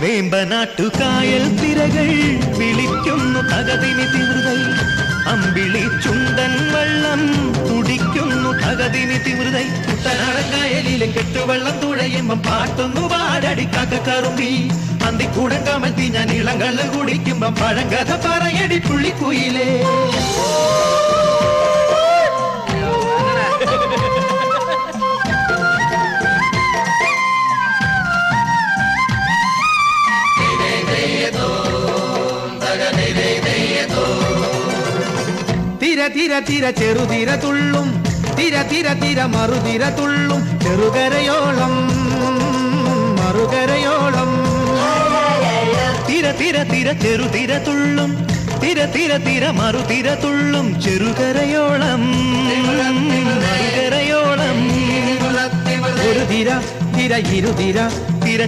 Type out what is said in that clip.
വേമ്പനാട്ടുകായൽ തിരകൾ വിളിക്കുന്നു തകതിനി തിമൃതൈ അമ്പിളി ചുണ്ടൻ വള്ളം തുടിക്കുന്നു തകതിനി തിമൃതൈ കുട്ടനാടൻകായലിലെ കെട്ടുവെള്ളം തുഴയുമ്പം പാട്ടൊന്നു പാടടി കാക്കക്കറുമ്പി അന്തിക്കൂടം കമഴ്ത്തി ഞാൻ ഇളങ്കള്ള് കുടിക്കുമ്പം പഴങ്കഥ പറയടി പുള്ളിക്കുയിലേ. തിര തിര തിര ചെറുതിര തുള്ളും തിര തിര തിര മറുതിര തുള്ളും ചെറുകരയോളം മറുകരയോളം തിര തിര തിര ചെറുതിര തുള്ളും തിര തിര തിര മറുതിര തുള്ളും ചെറുകരയോളം മറുകരയോളം ഒരു തിര തിര ഇരുതിര തിര